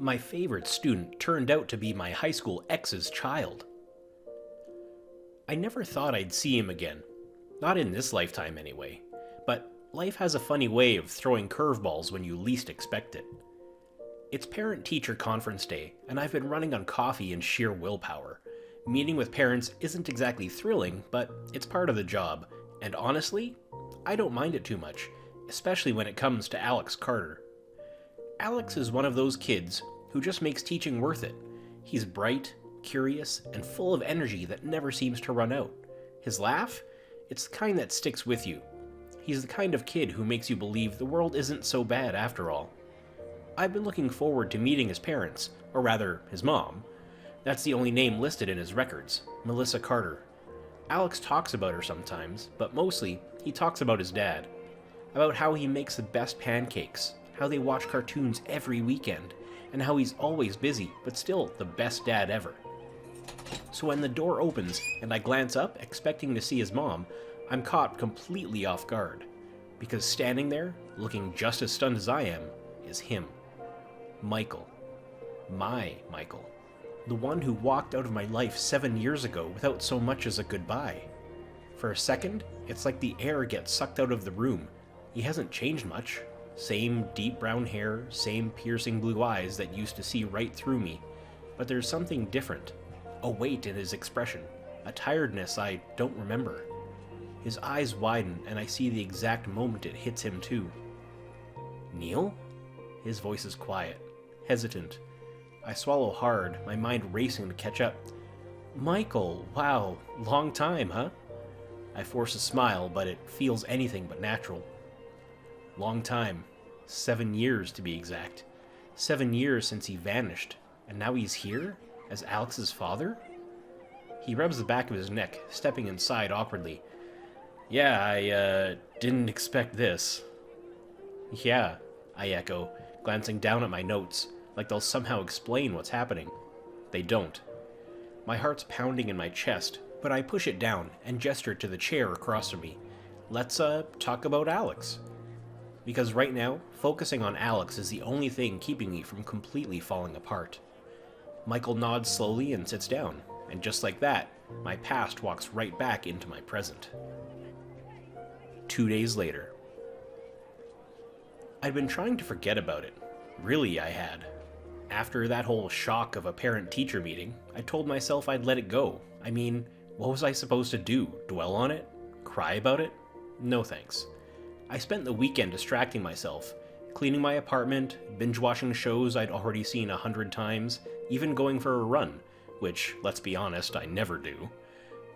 My favorite student turned out to be my high school ex's child. I never thought I'd see him again. Not in this lifetime, anyway. But life has a funny way of throwing curveballs when you least expect it. It's parent-teacher conference day, and I've been running on coffee and sheer willpower. Meeting with parents isn't exactly thrilling, but it's part of the job, and honestly, I don't mind it too much, especially when it comes to Alex Carter. Alex is one of those kids who just makes teaching worth it. He's bright, curious, and full of energy that never seems to run out. His laugh? It's the kind that sticks with you. He's the kind of kid who makes you believe the world isn't so bad after all. I've been looking forward to meeting his parents, or rather, his mom. That's the only name listed in his records, Melissa Carter. Alex talks about her sometimes, but mostly, he talks about his dad. About how he makes the best pancakes, how they watch cartoons every weekend, and how he's always busy, but still the best dad ever. So when the door opens and I glance up, expecting to see his mom, I'm caught completely off guard. Because standing there, looking just as stunned as I am, is him. Michael. My Michael. The one who walked out of my life 7 years ago without so much as a goodbye. For a second, it's like the air gets sucked out of the room. He hasn't changed much. Same deep brown hair, same piercing blue eyes that used to see right through me. But there's something different. A weight in his expression. A tiredness I don't remember. His eyes widen and I see the exact moment it hits him too. Neil? His voice is quiet, hesitant. I swallow hard, my mind racing to catch up. Michael, wow, long time, huh? I force a smile, but it feels anything but natural. Long time. 7 years, to be exact. 7 years since he vanished, and now he's here? As Alex's father? He rubs the back of his neck, stepping inside awkwardly. Yeah, I didn't expect this. Yeah, I echo, glancing down at my notes, like they'll somehow explain what's happening. They don't. My heart's pounding in my chest, but I push it down and gesture to the chair across from me. Let's, talk about Alex. Because right now, focusing on Alex is the only thing keeping me from completely falling apart. Michael nods slowly and sits down, and just like that, my past walks right back into my present. 2 days later. I'd been trying to forget about it. Really, I had. After that whole shock of a parent-teacher meeting, I told myself I'd let it go. I mean, what was I supposed to do? Dwell on it? Cry about it? No thanks. I spent the weekend distracting myself, cleaning my apartment, binge-watching shows I'd already seen 100 times, even going for a run, which, let's be honest, I never do.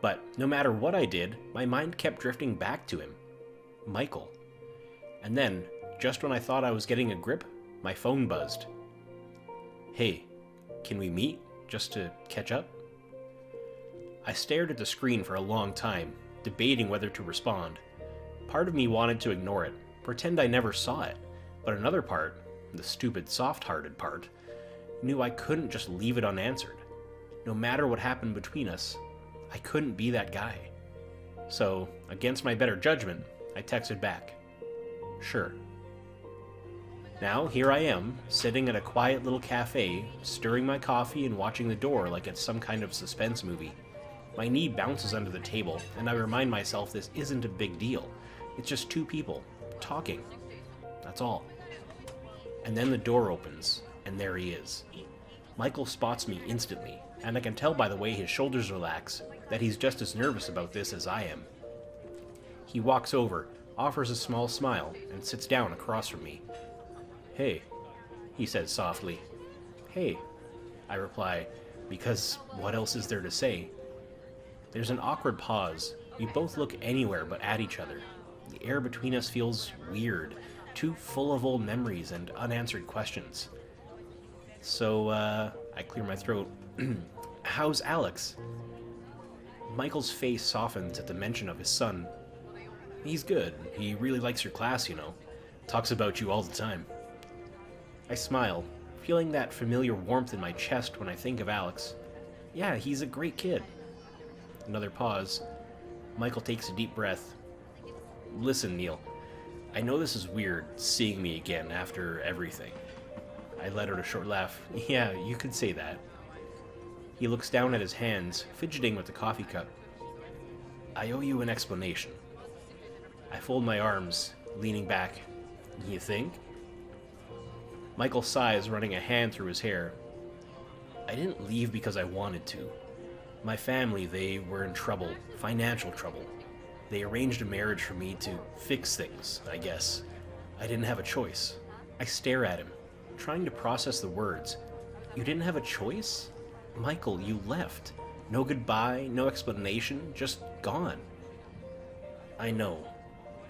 But no matter what I did, my mind kept drifting back to him. Michael. And then, just when I thought I was getting a grip, my phone buzzed. Hey, can we meet, just to catch up? I stared at the screen for a long time, debating whether to respond. Part of me wanted to ignore it, pretend I never saw it, but another part, the stupid soft-hearted part, knew I couldn't just leave it unanswered. No matter what happened between us, I couldn't be that guy. So, against my better judgment, I texted back. Sure. Now, here I am, sitting at a quiet little cafe, stirring my coffee and watching the door like it's some kind of suspense movie. My knee bounces under the table, and I remind myself this isn't a big deal. It's just two people, talking. That's all. And then the door opens, and there he is. Michael spots me instantly, and I can tell by the way his shoulders relax that he's just as nervous about this as I am. He walks over, offers a small smile, and sits down across from me. Hey, he says softly. Hey, I reply, because what else is there to say? There's an awkward pause. We both look anywhere but at each other. The air between us feels weird, too full of old memories and unanswered questions. So, I clear my throat. How's Alex? Michael's face softens at the mention of his son. He's good. He really likes your class, you know. Talks about you all the time. I smile, feeling that familiar warmth in my chest when I think of Alex. Yeah, he's a great kid. Another pause. Michael takes a deep breath. Listen, Neil. I know this is weird, seeing me again after everything. I let out a short laugh. Yeah, you could say that. He looks down at his hands, fidgeting with the coffee cup. I owe you an explanation. I fold my arms, leaning back. You think? Michael sighs, running a hand through his hair. I didn't leave because I wanted to. My family, they were in trouble, financial trouble. They arranged a marriage for me to fix things, I guess. I didn't have a choice. I stare at him, trying to process the words. You didn't have a choice? Michael, you left. No goodbye, no explanation, just gone. I know,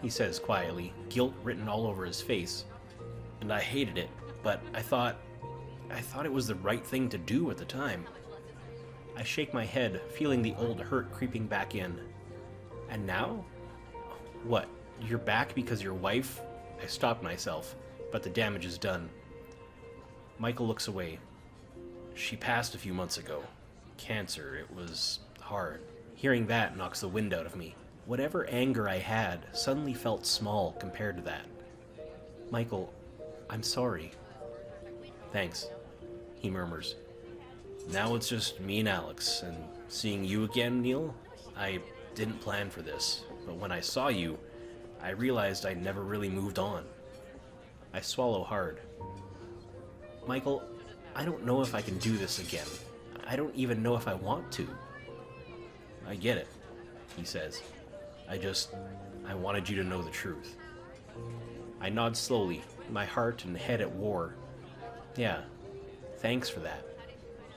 he says quietly, guilt written all over his face. And I hated it, but I thought it was the right thing to do at the time. I shake my head, feeling the old hurt creeping back in. And now? What, you're back because your wife? I stopped myself, but the damage is done. Michael looks away. She passed a few months ago. Cancer, it was hard. Hearing that knocks the wind out of me. Whatever anger I had suddenly felt small compared to that. Michael, I'm sorry. Thanks, he murmurs. Now it's just me and Alex, and seeing you again, Neil, I didn't plan for this, but when I saw you, I realized I'd never really moved on. I swallow hard. Michael, I don't know if I can do this again. I don't even know if I want to. I get it, he says. I wanted you to know the truth. I nod slowly, my heart and head at war. Yeah, thanks for that.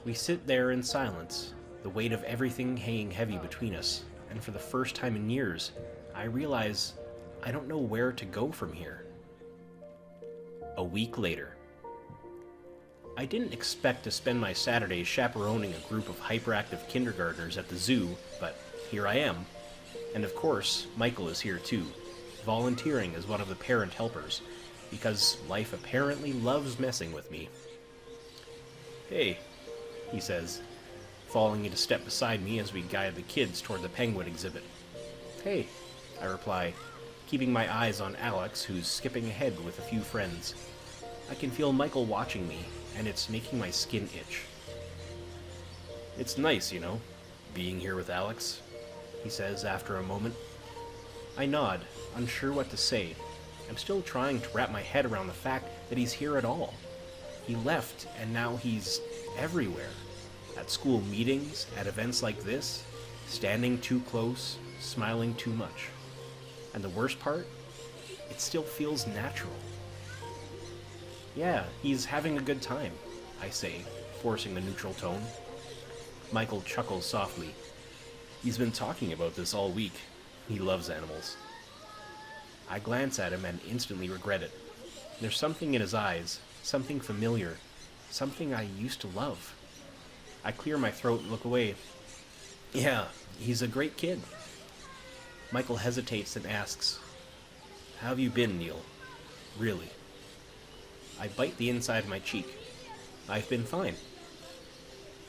We sit there in silence, the weight of everything hanging heavy between us, and for the first time in years, I realize I don't know where to go from here. A week later. I didn't expect to spend my Saturdays chaperoning a group of hyperactive kindergartners at the zoo, but here I am. And of course, Michael is here too, volunteering as one of the parent helpers, because life apparently loves messing with me. Hey, he says, falling into step beside me as we guide the kids toward the penguin exhibit. Hey, I reply, keeping my eyes on Alex, who's skipping ahead with a few friends. I can feel Michael watching me, and it's making my skin itch. It's nice, being here with Alex, he says after a moment. I nod, unsure what to say. I'm still trying to wrap my head around the fact that he's here at all. He left, and now he's everywhere. At school meetings, at events like this, standing too close, smiling too much. And the worst part? It still feels natural. Yeah, he's having a good time, I say, forcing the neutral tone. Michael chuckles softly. He's been talking about this all week. He loves animals. I glance at him and instantly regret it. There's something in his eyes, something familiar, something I used to love. I clear my throat and look away. Yeah, he's a great kid. Michael hesitates and asks, How have you been, Neil? Really? I bite the inside of my cheek. I've been fine.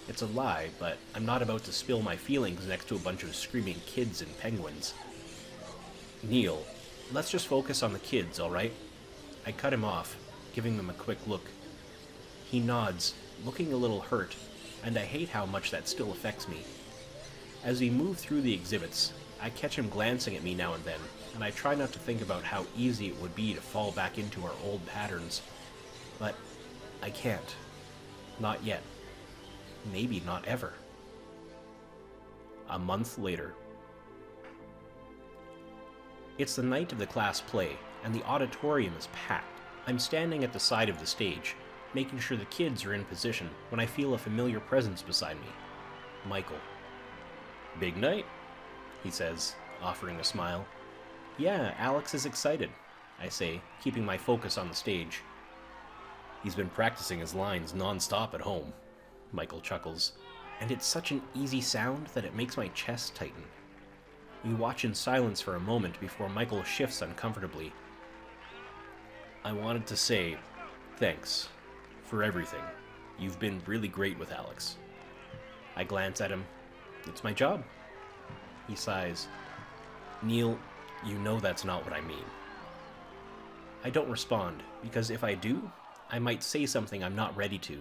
It's a lie, but I'm not about to spill my feelings next to a bunch of screaming kids and penguins. Neil, let's just focus on the kids, all right? I cut him off, giving them a quick look. He nods, looking a little hurt, and I hate how much that still affects me. As we move through the exhibits, I catch him glancing at me now and then, and I try not to think about how easy it would be to fall back into our old patterns. But I can't. Not yet. Maybe not ever. A month later. It's the night of the class play, and the auditorium is packed. I'm standing at the side of the stage, making sure the kids are in position, when I feel a familiar presence beside me. Michael. Big night, he says, offering a smile. Yeah, Alex is excited, I say, keeping my focus on the stage. He's been practicing his lines non-stop at home, Michael chuckles, and it's such an easy sound that it makes my chest tighten. We watch in silence for a moment before Michael shifts uncomfortably. I wanted to say thanks for everything. You've been really great with Alex. I glance at him. It's my job. He sighs. Neil, you know that's not what I mean. I don't respond, because if I do, I might say something I'm not ready to.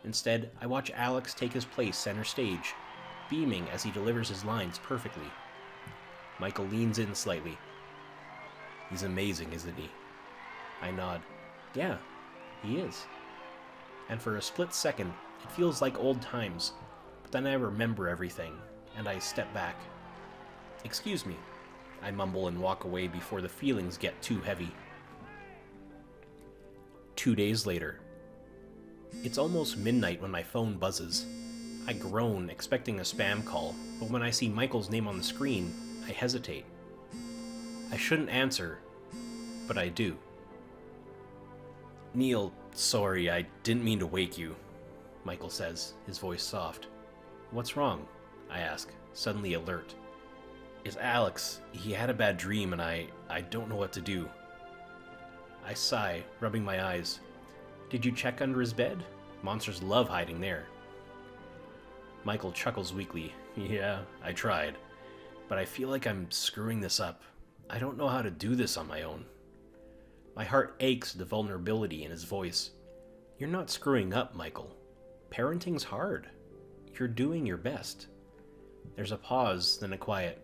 Instead, I watch Alex take his place center stage, beaming as he delivers his lines perfectly. Michael leans in slightly. He's amazing, isn't he? I nod. Yeah, he is. And for a split second, it feels like old times, but then I remember everything, and I step back. Excuse me, I mumble and walk away before the feelings get too heavy. 2 days later. It's almost midnight when my phone buzzes. I groan, expecting a spam call, but when I see Michael's name on the screen, I hesitate. I shouldn't answer, but I do. Neil, sorry, I didn't mean to wake you, Michael says, his voice soft. What's wrong? I ask, suddenly alert. It's Alex. He had a bad dream and I don't know what to do. I sigh, rubbing my eyes. Did you check under his bed? Monsters love hiding there. Michael chuckles weakly. Yeah, I tried. But I feel like I'm screwing this up. I don't know how to do this on my own. My heart aches at the vulnerability in his voice. You're not screwing up, Michael. Parenting's hard. You're doing your best. There's a pause, then a quiet.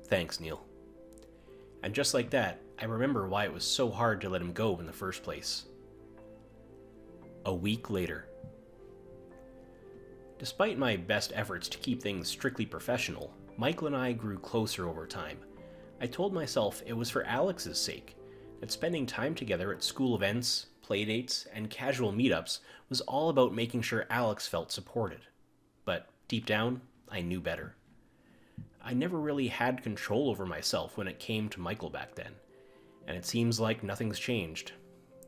Thanks, Neil. And just like that, I remember why it was so hard to let him go in the first place. A week later. Despite my best efforts to keep things strictly professional, Michael and I grew closer over time. I told myself it was for Alex's sake, that spending time together at school events, playdates, and casual meetups was all about making sure Alex felt supported. But deep down, I knew better. I never really had control over myself when it came to Michael back then, and it seems like nothing's changed.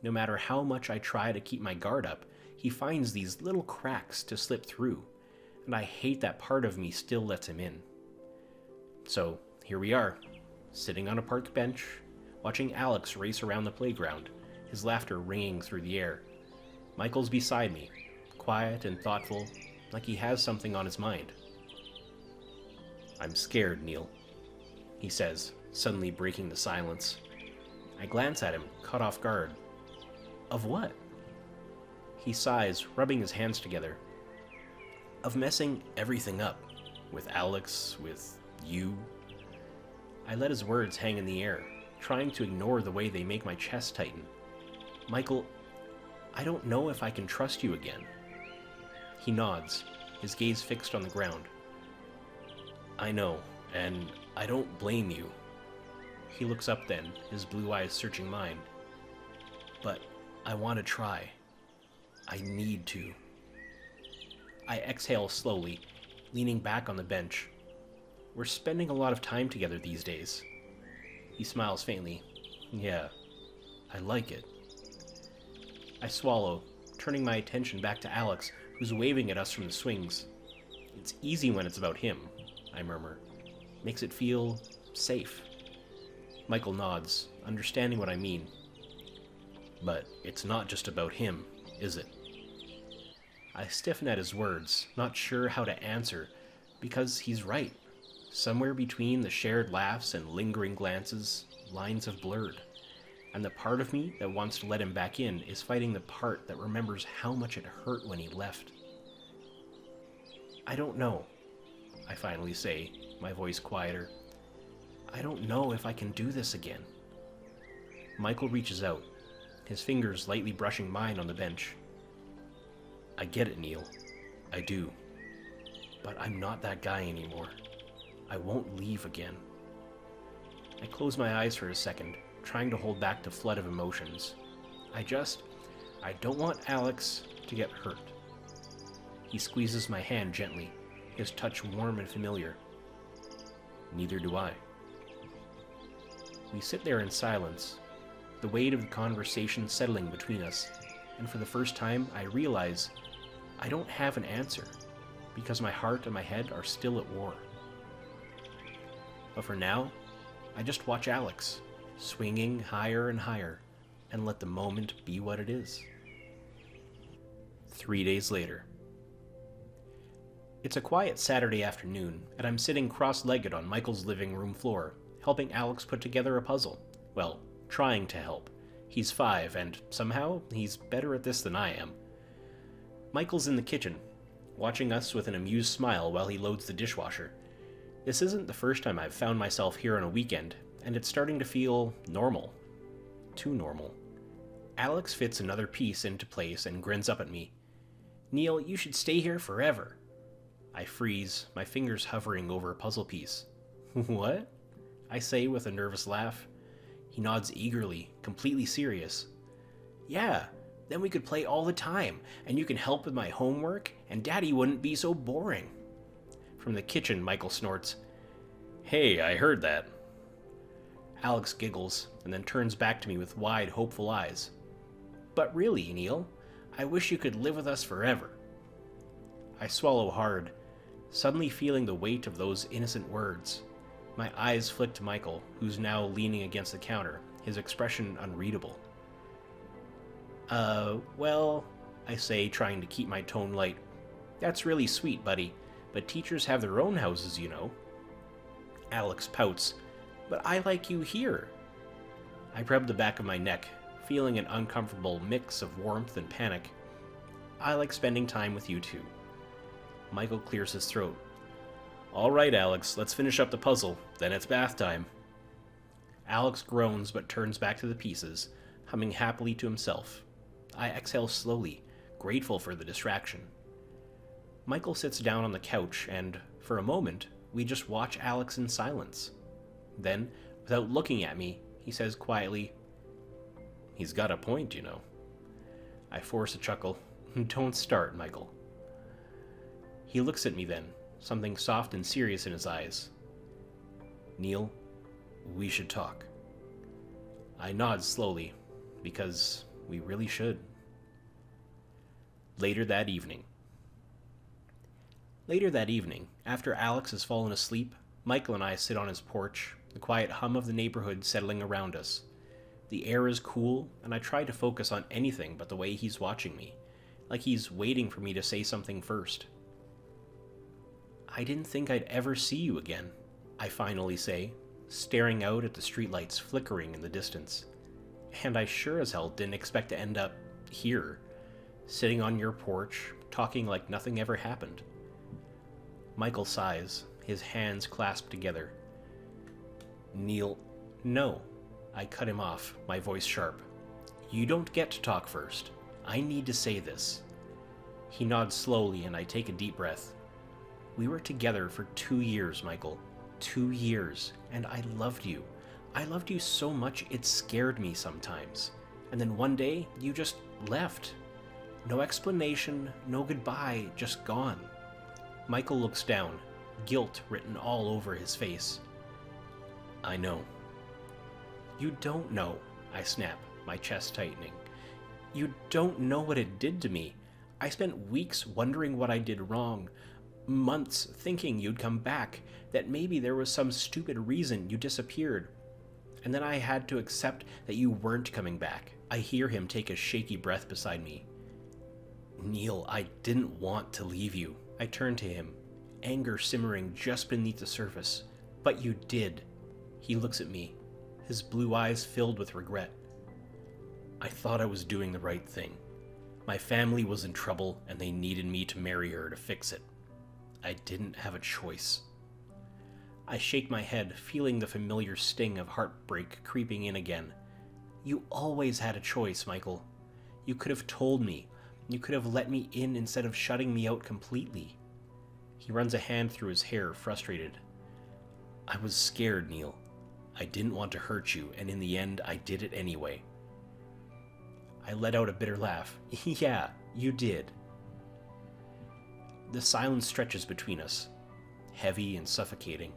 No matter how much I try to keep my guard up, he finds these little cracks to slip through, and I hate that part of me still lets him in. So, here we are, sitting on a park bench, watching Alex race around the playground, his laughter ringing through the air. Michael's beside me, quiet and thoughtful, like he has something on his mind. I'm scared, Neil, he says, suddenly breaking the silence. I glance at him, caught off guard. Of what? He sighs, rubbing his hands together. Of messing everything up. With Alex, with you. I let his words hang in the air, trying to ignore the way they make my chest tighten. Michael, I don't know if I can trust you again. He nods, his gaze fixed on the ground. I know, and I don't blame you. He looks up then, his blue eyes searching mine. But I want to try. I need to. I exhale slowly, leaning back on the bench. We're spending a lot of time together these days. He smiles faintly. Yeah, I like it. I swallow, turning my attention back to Alex, who's waving at us from the swings. It's easy when it's about him, I murmur. Makes it feel safe. Michael nods, understanding what I mean. But it's not just about him, is it? I stiffen at his words, not sure how to answer, because he's right. Somewhere between the shared laughs and lingering glances, lines have blurred. And the part of me that wants to let him back in is fighting the part that remembers how much it hurt when he left. I don't know, I finally say, my voice quieter. I don't know if I can do this again. Michael reaches out, his fingers lightly brushing mine on the bench. I get it, Neil. I do. But I'm not that guy anymore. I won't leave again. I close my eyes for a second, trying to hold back the flood of emotions. I don't want Alex to get hurt. He squeezes my hand gently, his touch warm and familiar. Neither do I. We sit there in silence, the weight of the conversation settling between us, and for the first time I realize I don't have an answer, because my heart and my head are still at war. But for now, I just watch Alex, swinging higher and higher, and let the moment be what it is. 3 days later. It's a quiet Saturday afternoon, and I'm sitting cross-legged on Michael's living room floor, helping Alex put together a puzzle. Well, trying to help. He's 5, and somehow he's better at this than I am. Michael's in the kitchen, watching us with an amused smile while he loads the dishwasher. This isn't the first time I've found myself here on a weekend, and it's starting to feel normal. Too normal. Alex fits another piece into place and grins up at me. "Neil, you should stay here forever." I freeze, my fingers hovering over a puzzle piece. "What?" I say with a nervous laugh. He nods eagerly, completely serious. "Yeah, then we could play all the time, and you can help with my homework, and Daddy wouldn't be so boring." From the kitchen, Michael snorts, "Hey, I heard that." Alex giggles, and then turns back to me with wide, hopeful eyes. "But really, Neil, I wish you could live with us forever." I swallow hard, suddenly feeling the weight of those innocent words. My eyes flick to Michael, who's now leaning against the counter, his expression unreadable. Well, I say, trying to keep my tone light. "That's really sweet, buddy, but teachers have their own houses, you know." Alex pouts. "But I like you here." I rub the back of my neck, feeling an uncomfortable mix of warmth and panic. "I like spending time with you too." Michael clears his throat. "All right, Alex, let's finish up the puzzle, then it's bath time." Alex groans but turns back to the pieces, humming happily to himself. I exhale slowly, grateful for the distraction. Michael sits down on the couch and, for a moment, we just watch Alex in silence. Then, without looking at me, he says quietly, "He's got a point, you know." I force a chuckle. "Don't start, Michael." He looks at me then, something soft and serious in his eyes. "Neil, we should talk." I nod slowly, because we really should. Later that evening, after Alex has fallen asleep, Michael and I sit on his porch, the quiet hum of the neighborhood settling around us. The air is cool, and I try to focus on anything but the way he's watching me, like he's waiting for me to say something first. "I didn't think I'd ever see you again," I finally say, staring out at the streetlights flickering in the distance. "And I sure as hell didn't expect to end up here, sitting on your porch, talking like nothing ever happened." Michael sighs, his hands clasped together. "Neil, no." I cut him off, my voice sharp. "You don't get to talk first. I need to say this." He nods slowly and I take a deep breath. "We were together for 2 years, Michael. 2 years, and I loved you. I loved you so much it scared me sometimes. And then one day, you just left. No explanation, no goodbye, just gone." Michael looks down, guilt written all over his face. "I know." "You don't know," I snap, my chest tightening. "You don't know what it did to me. I spent weeks wondering what I did wrong, months thinking you'd come back, that maybe there was some stupid reason you disappeared. And then I had to accept that you weren't coming back." I hear him take a shaky breath beside me. "Neil, I didn't want to leave you." I turn to him, anger simmering just beneath the surface. "But you did." He looks at me, his blue eyes filled with regret. "I thought I was doing the right thing. My family was in trouble and they needed me to marry her to fix it. I didn't have a choice." I shake my head, feeling the familiar sting of heartbreak creeping in again. "You always had a choice, Michael. You could have told me. You could have let me in instead of shutting me out completely." He runs a hand through his hair, frustrated. "I was scared, Neil. I didn't want to hurt you, and in the end, I did it anyway." I let out a bitter laugh. "Yeah, you did." The silence stretches between us, heavy and suffocating,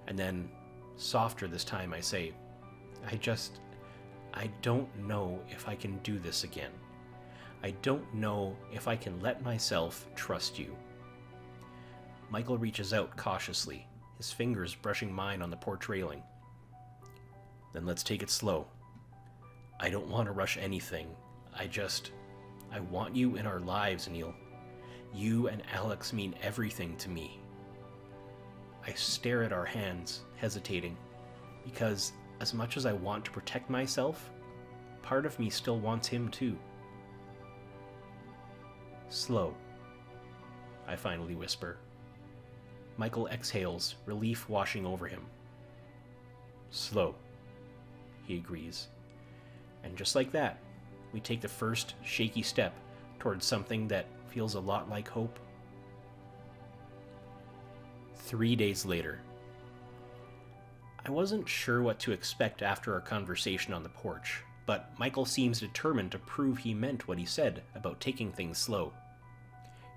and then, softer this time, I say, I don't know if I can do this again. I don't know if I can let myself trust you." Michael reaches out cautiously, his fingers brushing mine on the porch railing. "Then let's take it slow. I don't want to rush anything. I want you in our lives, Neil. You and Alex mean everything to me." I stare at our hands, hesitating, because as much as I want to protect myself, part of me still wants him too. Slow, I finally whisper. Michael exhales, relief washing over him. Slow, he agrees. And just like that, we take the first shaky step towards something that feels a lot like hope. 3 days later. I wasn't sure what to expect after our conversation on the porch, but Michael seems determined to prove he meant what he said about taking things slow.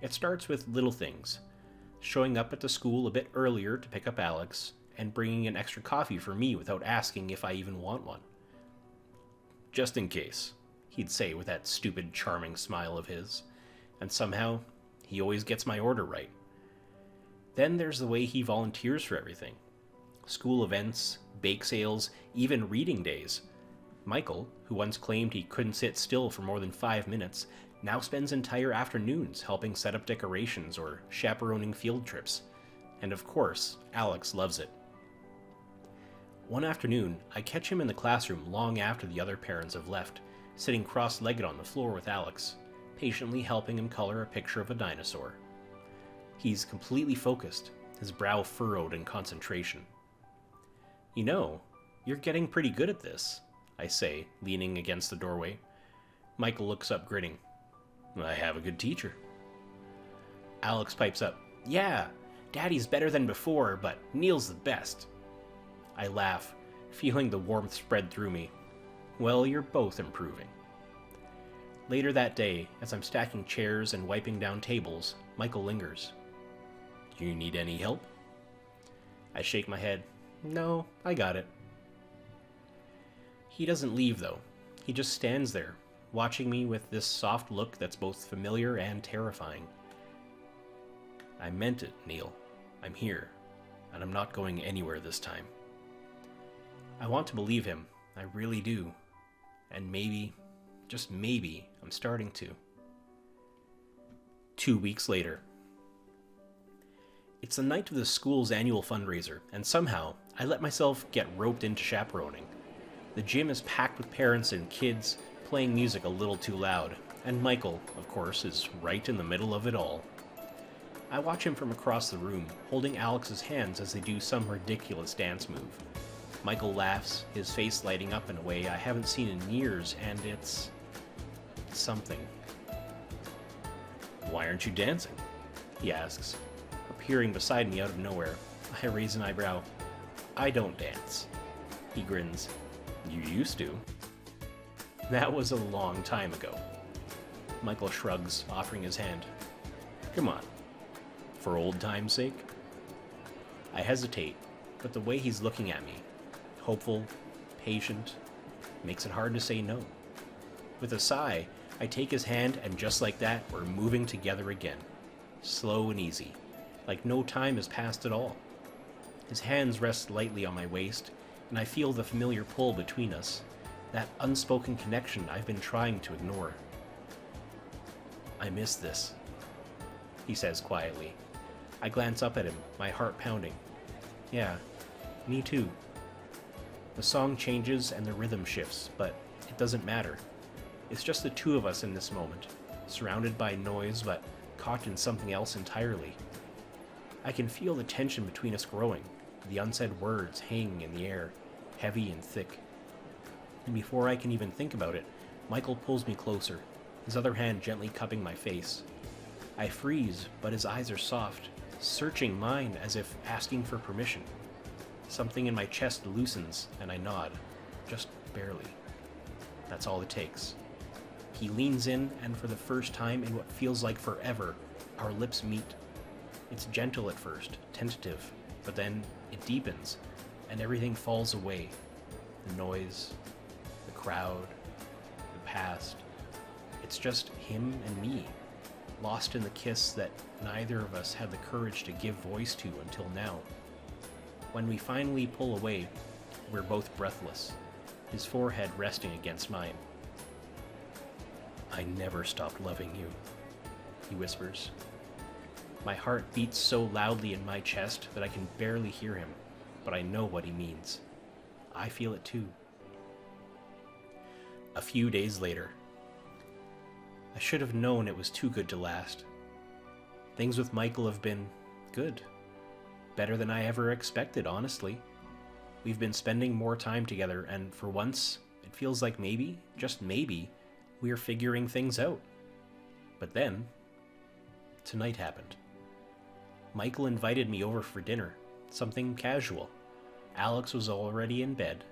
It starts with little things, showing up at the school a bit earlier to pick up Alex, and bringing an extra coffee for me without asking if I even want one. Just in case, he'd say with that stupid, charming smile of his, and somehow, he always gets my order right. Then there's the way he volunteers for everything. School events, bake sales, even reading days. Michael, who once claimed he couldn't sit still for more than 5 minutes, now spends entire afternoons helping set up decorations or chaperoning field trips. And of course, Alex loves it. One afternoon, I catch him in the classroom long after the other parents have left, sitting cross-legged on the floor with Alex, patiently helping him color a picture of a dinosaur. He's completely focused, his brow furrowed in concentration. You know, you're getting pretty good at this, I say, leaning against the doorway. Michael looks up, grinning. I have a good teacher. Alex pipes up. Yeah, Daddy's better than before, but Neil's the best. I laugh, feeling the warmth spread through me. Well, you're both improving. Later that day, as I'm stacking chairs and wiping down tables, Michael lingers. Do you need any help? I shake my head. No, I got it. He doesn't leave, though. He just stands there, watching me with this soft look that's both familiar and terrifying. I meant it, Neil. I'm here, and I'm not going anywhere this time. I want to believe him, I really do. And maybe, just maybe, I'm starting to. 2 weeks later. It's the night of the school's annual fundraiser, and somehow I let myself get roped into chaperoning. The gym is packed with parents and kids, playing music a little too loud, and Michael, of course, is right in the middle of it all. I watch him from across the room, holding Alex's hands as they do some ridiculous dance move. Michael laughs, his face lighting up in a way I haven't seen in years, and it's something. Why aren't you dancing? He asks, appearing beside me out of nowhere. I raise an eyebrow. I don't dance. He grins. You used to. That was a long time ago. Michael shrugs, offering his hand. Come on. For old time's sake? I hesitate, but the way he's looking at me, hopeful, patient, makes it hard to say no. With a sigh, I take his hand, and just like that, we're moving together again. Slow and easy, like no time has passed at all. His hands rest lightly on my waist, and I feel the familiar pull between us, that unspoken connection I've been trying to ignore. I miss this, he says quietly. I glance up at him, my heart pounding. Yeah, me too. The song changes and the rhythm shifts, but it doesn't matter. It's just the two of us in this moment, surrounded by noise but caught in something else entirely. I can feel the tension between us growing, the unsaid words hanging in the air, heavy and thick. And before I can even think about it, Michael pulls me closer, his other hand gently cupping my face. I freeze, but his eyes are soft, searching mine as if asking for permission. Something in my chest loosens, and I nod, just barely. That's all it takes. He leans in, and for the first time in what feels like forever, our lips meet. It's gentle at first, tentative, but then it deepens, and everything falls away. The noise, the crowd, the past. It's just him and me, lost in the kiss that neither of us had the courage to give voice to until now. When we finally pull away, we're both breathless, his forehead resting against mine. I never stopped loving you, he whispers. My heart beats so loudly in my chest that I can barely hear him, but I know what he means. I feel it too. A few days later. I should have known it was too good to last. Things with Michael have been good. Better than I ever expected, honestly. We've been spending more time together, and for once, it feels like maybe, just maybe, we're figuring things out. But then, tonight happened. Michael invited me over for dinner, something casual. Alex was already in bed,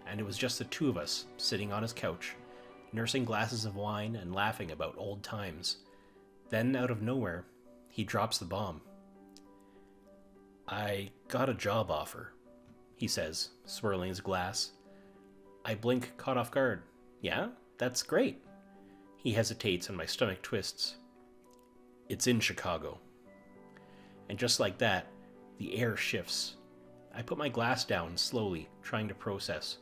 and it was just the two of us sitting on his couch, nursing glasses of wine and laughing about old times. Then, out of nowhere, he drops the bomb. "I got a job offer," he says, swirling his glass. I blink, caught off guard. "Yeah? That's great." He hesitates and my stomach twists. "It's in Chicago." And just like that, the air shifts. I put my glass down slowly, trying to process.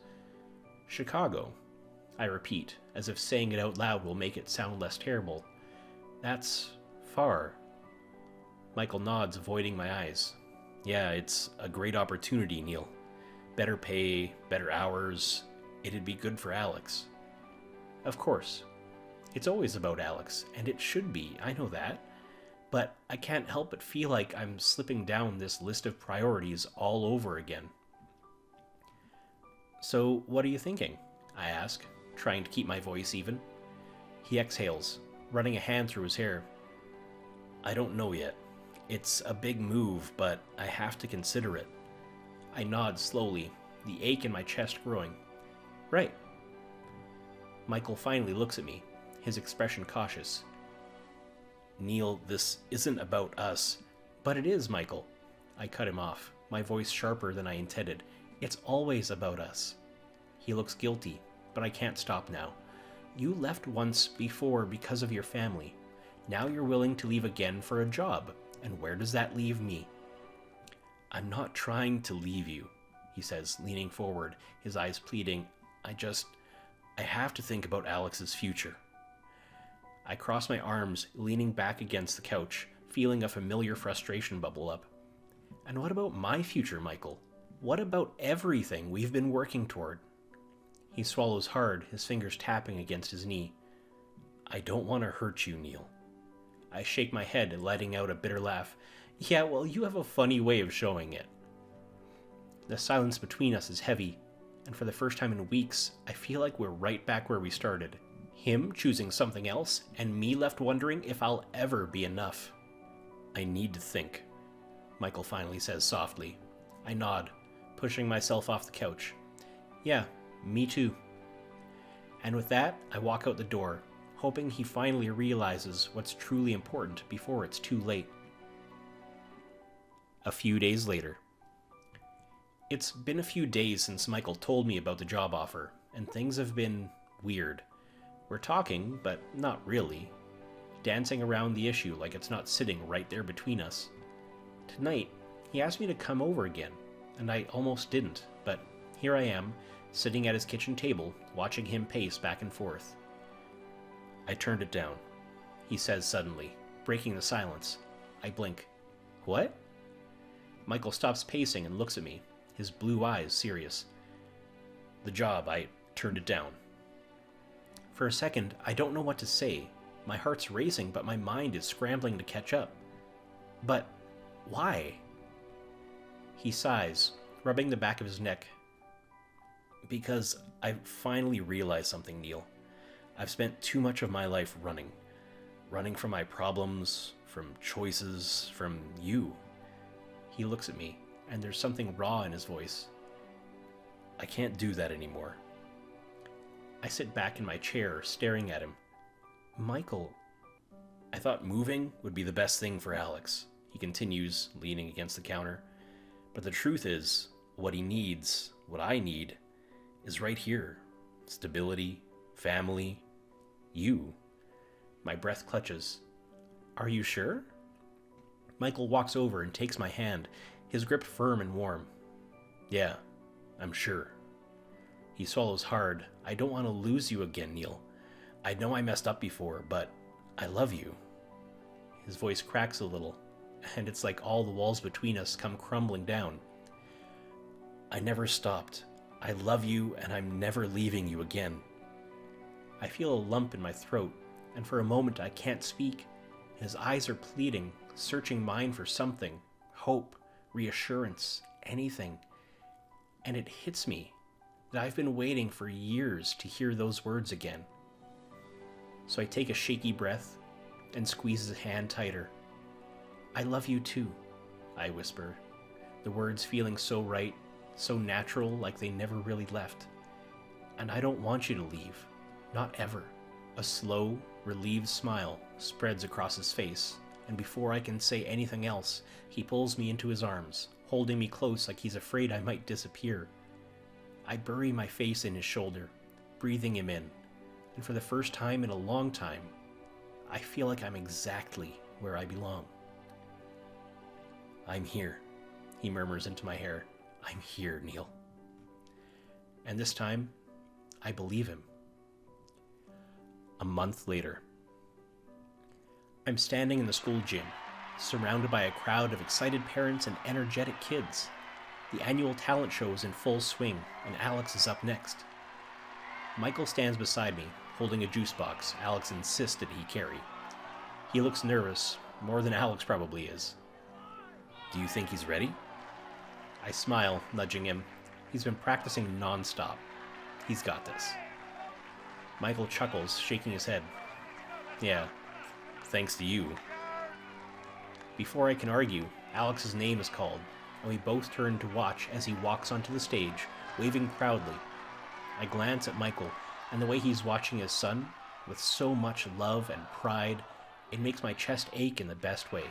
"Chicago," I repeat, as if saying it out loud will make it sound less terrible. "That's far." Michael nods, avoiding my eyes. "Yeah, it's a great opportunity, Neil. Better pay, better hours. It'd be good for Alex." Of course. It's always about Alex, and it should be, I know that. But I can't help but feel like I'm slipping down this list of priorities all over again. "So, what are you thinking?" I ask, trying to keep my voice even. He exhales, running a hand through his hair. "I don't know yet. It's a big move, but I have to consider it." I nod slowly, the ache in my chest growing. "Right." Michael finally looks at me, his expression cautious. "Neil, this isn't about us." "But it is, Michael." I cut him off, my voice sharper than I intended. "It's always about us." He looks guilty, but I can't stop now. "You left once before because of your family. Now you're willing to leave again for a job, and where does that leave me?" "I'm not trying to leave you," he says, leaning forward, his eyes pleading. I have to think about Alex's future." I cross my arms, leaning back against the couch, feeling a familiar frustration bubble up. "And what about my future, Michael? What about everything we've been working toward?" He swallows hard, his fingers tapping against his knee. "I don't want to hurt you, Neil." I shake my head, letting out a bitter laugh. "Yeah, well, you have a funny way of showing it." The silence between us is heavy, and for the first time in weeks, I feel like we're right back where we started. Him choosing something else, and me left wondering if I'll ever be enough. "I need to think," Michael finally says softly. I nod, pushing myself off the couch. "Yeah, me too." And with that, I walk out the door, hoping he finally realizes what's truly important before it's too late. A few days later. It's been a few days since Michael told me about the job offer, and things have been weird. We're talking, but not really. Dancing around the issue like it's not sitting right there between us. Tonight, he asked me to come over again, and I almost didn't, but here I am, sitting at his kitchen table, watching him pace back and forth. "I turned it down," he says suddenly, breaking the silence. I blink. "What?" Michael stops pacing and looks at me, his blue eyes serious. "The job, I turned it down." For a second, I don't know what to say. My heart's racing, but my mind is scrambling to catch up. "But why?" He sighs, rubbing the back of his neck. "Because I've finally realized something, Neil. I've spent too much of my life running. Running from my problems, from choices, from you." He looks at me, and there's something raw in his voice. "I can't do that anymore." I sit back in my chair, staring at him. "Michael..." "I thought moving would be the best thing for Alex," he continues, leaning against the counter. "But the truth is, what he needs, what I need, is right here. Stability, family, you." My breath clutches. "Are you sure?" Michael walks over and takes my hand, his grip firm and warm. "Yeah, I'm sure." He swallows hard. "I don't want to lose you again, Neil. I know I messed up before, but I love you." His voice cracks a little, and it's like all the walls between us come crumbling down. "I never stopped. I love you, and I'm never leaving you again." I feel a lump in my throat, and for a moment I can't speak. His eyes are pleading, searching mine for something, hope, reassurance, anything. And it hits me that I've been waiting for years to hear those words again. So I take a shaky breath and squeeze his hand tighter. I love you too, I whisper, the words feeling so right, so natural, like they never really left. And I don't want you to leave, not ever. A slow, relieved smile spreads across his face, and before I can say anything else, he pulls me into his arms, holding me close like he's afraid I might disappear. I bury my face in his shoulder, breathing him in, and for the first time in a long time, I feel like I'm exactly where I belong. I'm here, he murmurs into my hair. I'm here, Neil. And this time, I believe him. A month later, I'm standing in the school gym, surrounded by a crowd of excited parents and energetic kids. The annual talent show is in full swing, and Alex is up next. Michael stands beside me, holding a juice box Alex insisted he carry. He looks nervous, more than Alex probably is. Do you think he's ready? I smile, nudging him. He's been practicing non-stop. He's got this. Michael chuckles, shaking his head. Yeah, thanks to you. Before I can argue, Alex's name is called, and we both turn to watch as he walks onto the stage, waving proudly. I glance at Michael, and the way he's watching his son, with so much love and pride, it makes my chest ache in the best way.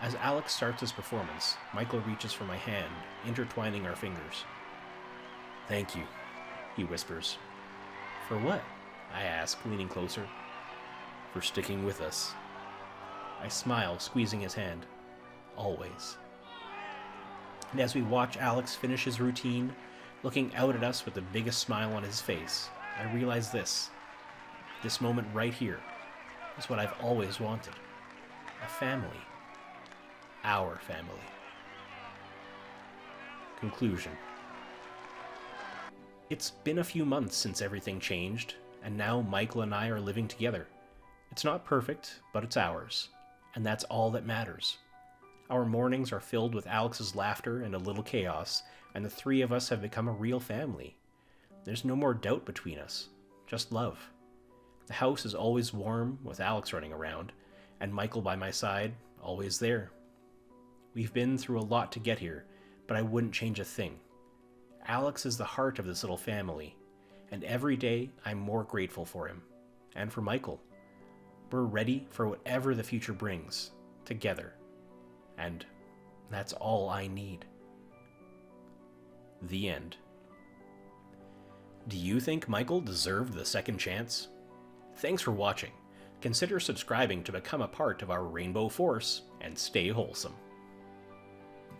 As Alex starts his performance, Michael reaches for my hand, intertwining our fingers. Thank you, he whispers. For what? I ask, leaning closer. For sticking with us. I smile, squeezing his hand. Always. And as we watch Alex finish his routine, looking out at us with the biggest smile on his face, I realize this. This moment right here is what I've always wanted. A family. Our family. Conclusion. It's been a few months since everything changed, and now Michael and I are living together. It's not perfect, but it's ours, and that's all that matters. Our mornings are filled with Alex's laughter and a little chaos, and the three of us have become a real family. There's no more doubt between us, just love. The house is always warm with Alex running around, and Michael by my side, always there. We've been through a lot to get here, but I wouldn't change a thing. Alex is the heart of this little family, and every day I'm more grateful for him, and for Michael. We're ready for whatever the future brings, together, and that's all I need. The end. Do you think Michael deserved the second chance? Thanks for watching. Consider subscribing to become a part of our Rainbow Force, and stay wholesome.